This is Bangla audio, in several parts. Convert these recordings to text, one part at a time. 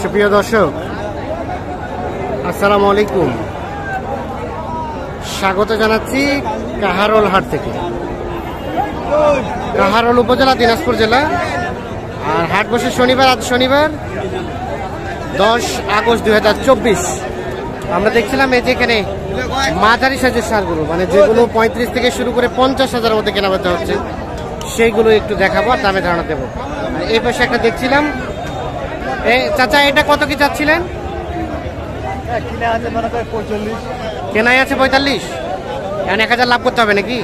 সুপ্রিয় দর্শক, আসসালামু আলাইকুম। স্বাগত জানাচ্ছি কাহারোল হাট থেকে। কাহারোল উপজেলা, দিনাজপুর জেলা। আর হাট বসে শনিবার, আজ শনিবার 10 আগস্ট 2024। আমরা দেখছিলাম এই যে এখানে মাঝারি সাইজের সারগুলো, মানে যেগুলো 35 থেকে শুরু করে 50,000-এর মধ্যে কেনাবেচা হচ্ছে, সেইগুলো একটু দেখাবো আর দামে ধারণা দেবো। এই পাশে একটা দেখছিলাম। চাচা, এটা কত কি চাচ্ছিলেন? কেনাই আছে 45, এখন 1000 লাভ করতে হবে নাকি?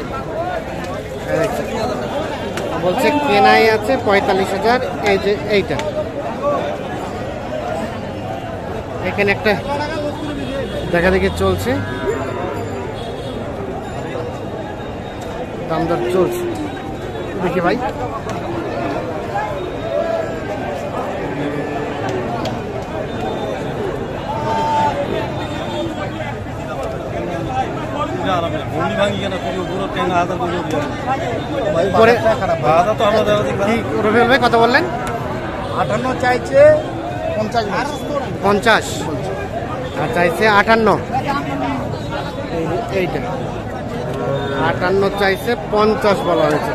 বলছে কেনাই আছে 45,000। এই যে এইটা, এখানে একটা দেখা দেখি চলছে, দাম দর চলছে, দেখি ভাই। রবিউল ভাই কত বললেন? 58 চাইছে, 50 আর চাইছে 58। এইটা 58 চাইছে, 50 বলা হয়েছে।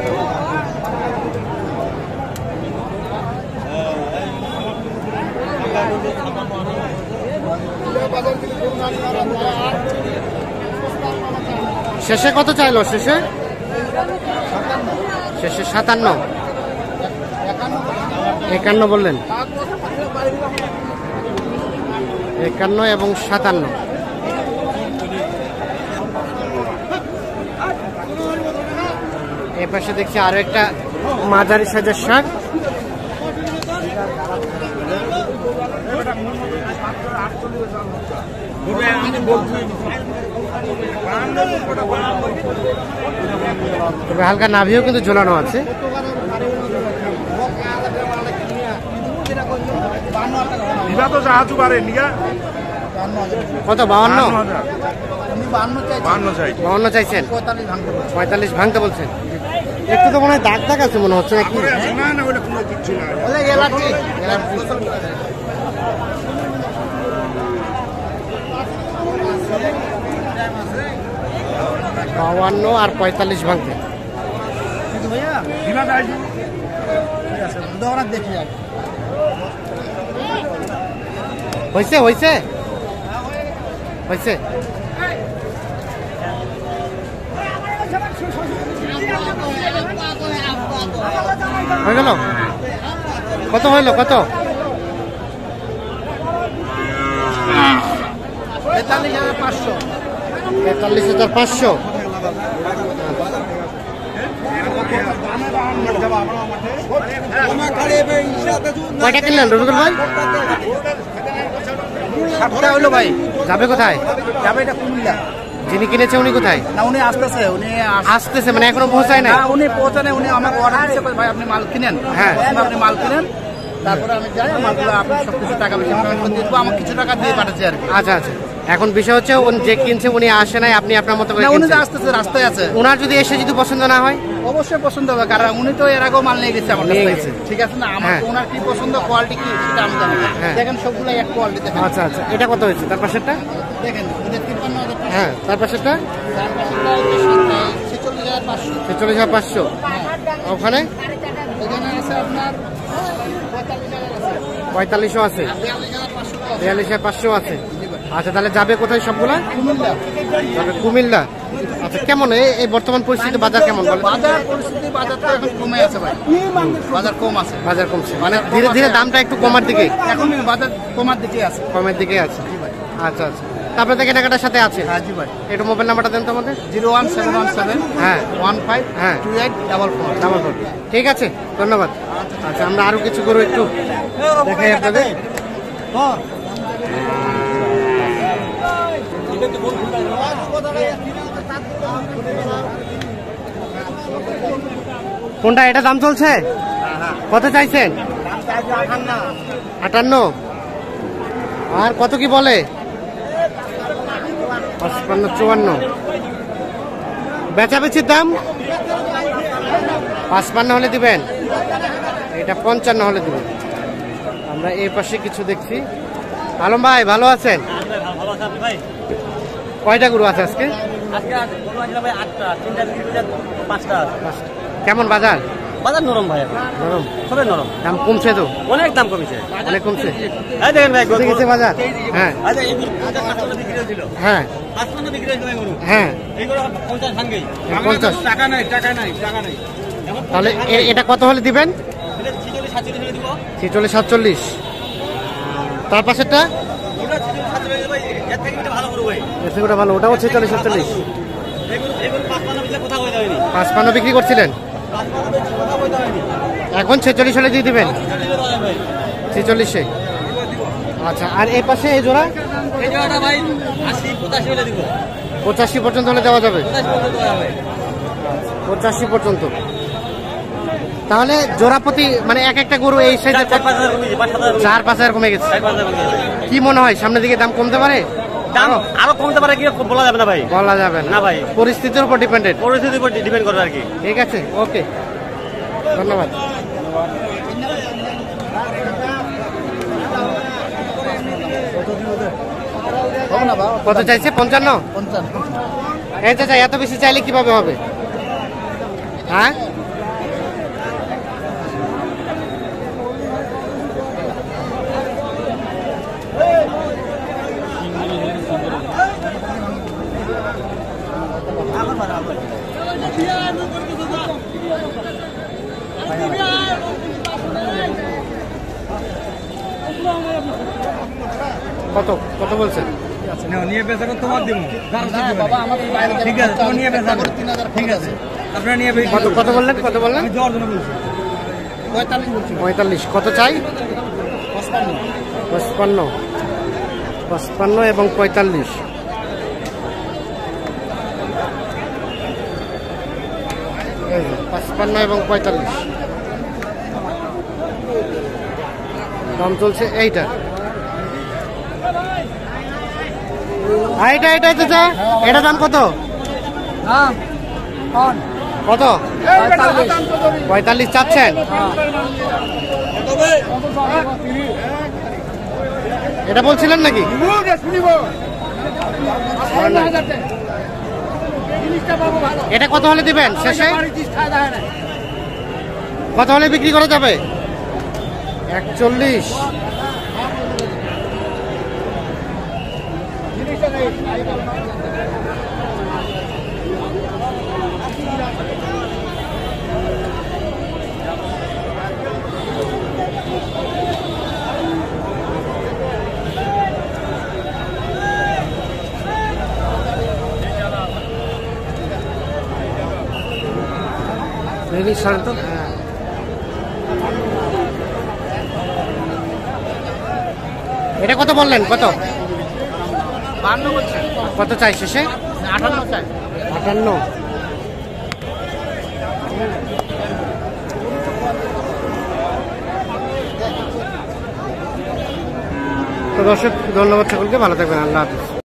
শেষে কত চাইলো? শেষে 57, 51 বললেন। 51 এবং 57। এই পাশে দেখছি আরো একটা মাঝারি সাইজের শাক। তবে হালকা নাভিও কিন্তু ঝোলানো আছে। কত? 52 চাইছেন, 45 ভাঙতে বলছেন। একটু তো মনে হয় দাগ দাগ আছে মনে হচ্ছে নাকি? 52 আর 45 ভাঙতে। হয়েছে হয়েছে হয়েছে। হয়ে গেল? কত হইল? কত? 43,500। কয়টা কিনলেন রবিকুল ভাই? 7টা হলো ভাই। যাবে কোথায়? যাবে এটা কুমিল্লা। যিনি কিনেছে উনি কোথায়? না, উনি আসতেছে। আসতেছে মানে এখনো পৌঁছায় না? উনি পৌঁছানে, উনি আমাকে অর্ডার দিচ্ছে, ভাই আপনি মাল কিনেন। হ্যাঁ, আপনি মাল কিনেন, তারপরে আমি যাই, মালগুলো আপনি সবকিছু টাকা বেশি পেমেন্ট করে দিব, আমাকে কিছু টাকা দিয়ে পাঠাচ্ছি আর কি। আচ্ছা আচ্ছা। এখন বিষয় হচ্ছে যে কিনছে উনি আসে নাই, আপনি আপনার মতো করে উনি তো আসতেছে, রাস্তায় আছে। ওনার যদি এসে যদি পছন্দ না হয়? অবশ্যই পছন্দ হবে, কারণ উনি তো এর আগেও মাল নিয়ে গেছে আমার কাছ থেকে, ঠিক আছে না? আমার ওনার কি পছন্দ, কোয়ালিটি কি, সেটা আমি জানি। দেখেন সবগুলো এক কোয়ালিটি। আচ্ছা আচ্ছা। এটা কত হয়েছে? তার পাশেরটা দেখেন, 53,000। হ্যাঁ, তার পাশেরটা 46,500। ওখানে আছে আপনার 4500 আছে, 42,500 আছে। আচ্ছা, তাহলে যাবে কোথায় সবগুলা? যাবে কুমিল্লা। আচ্ছা, কেমন এই বর্তমান পরিস্থিতি বাজার কেমন? বাজার পরিস্থিতি, বাজার তো এখন কমে আছে ভাই, বাজার কম আছে। বাজার কমছে মানে ধীরে ধীরে দামটা একটু কমার দিকে, এখন বাজার কমার দিকে আছে, কমের দিকে আছে। আচ্ছা আচ্ছা। তারপরে থেকে কেনাকাটার সাথে আছে। হ্যাঁ জি ভাই। একটু মোবাইল নাম্বারটা দেন তো আমাদের। 01717 হ্যাঁ 15 হ্যাঁ 2844। ঠিক আছে, ধন্যবাদ। আচ্ছা, আমরা আরো কিছু করে একটু দেখাই আপনাদের। কোনটা? এটা দাম চলছে কত চাইছেন? 58। আর কত কি বলে? 55, 54। বেচাবেচির দাম 55 হলে দিবেন, এটা 55 হলে দিবেন। আমরা এই পাশে কিছু দেখছি। আলম ভাই ভালো আছেন? কয়টা গরু আছে আজকে? কেমন বাজার? বাজার নরম ভাই, নরম, খুবই নরম। দাম কমছে তো? অনেক দাম কমেছে, অনেক কমছে। এই দেখেন ভাই কমে গেছে বাজার। হ্যাঁ আচ্ছা এই গরু 50 বিক্রি হয়েছিল, হ্যাঁ 55 বিক্রি হয়েছিল এই গরু। হ্যাঁ এই গরু 50 ভাঙবেই, 50। টাকা নাই, টাকা নাই, টাকা নাই। তাহলে এটা কত হলে দিবেন? এটা 46 47 হলে দিব। 46 47। তার পাশেরটা? ওটা 46 47 ভাই, এর থেকে এটা ভালো গরু ভাই। এর থেকে ওটা ভালো, ওটাও 46 47। এই গরু 55 বিক্রি কোথাও হয়ে যায়নি। 55 বিক্রি করছিলেন, 55 বিক্রি কোথাও হয়ে যায়নি। এখন 46 হলে দিয়ে দিবেন? 46 ভাই, 46-এ। আচ্ছা, আর এই পাশে এই জোড়া? এই জোড়াটা ভাই 80 85 হলে দিব। 85 পর্যন্ত হলে দেওয়া যাবে? 85 পর্যন্ত হবে। 85 পর্যন্ত। তাহলে জোড়া প্রতি মানে এক একটা গরু এই সাইজে 4-5 কমেছে, 5-7 4-5 কমে গেছে। 4-5 কমেছে। কি মনে হয় সামনের দিকে দাম কমতে পারে? দাম আরো কমতে পারে কি বলা যাবে না ভাই, বলা যাবে না ভাই, পরিস্থিতির উপর ডিপেন্ডেন্ট। পরিস্থিতির উপর ডিপেন্ড করবে আর কি। ঠিক আছে, ওকে, ধন্যবাদ। কত চাইছে? 55। এই চাচা এত বেশি চাইলে কিভাবে হবে? হ্যাঁ কত কত বলছেন? নিয়ে বেচা করতে তোমার দিব ঠিক আছে, তোমার নিয়ে বেচা করো 3000 ঠিক আছে, আপনারা নিয়ে কত কত বললেন? কত বললেন? আমি দেওয়ার জন্য বলছি 45। কত চাই? 55 55 এবং 45। এই যে 55 এবং 45 দাম চলছে। এইটা এইটা এটা চাচা, এটা দাম কত? কত? 45 চাচ্ছেন? এটা বলছিলেন নাকি? এটা কত হলে দিবেন শেষে? কত হলে বিক্রি করা যাবে? 41। এটা কত বললেন? কত? 52 বলছে। কত চাই শেষে? 58 চাই। 58। তো দর্শক ধন্যবাদ সকলকে, ভালো থাকবেন, আল্লাহ হাফিজ।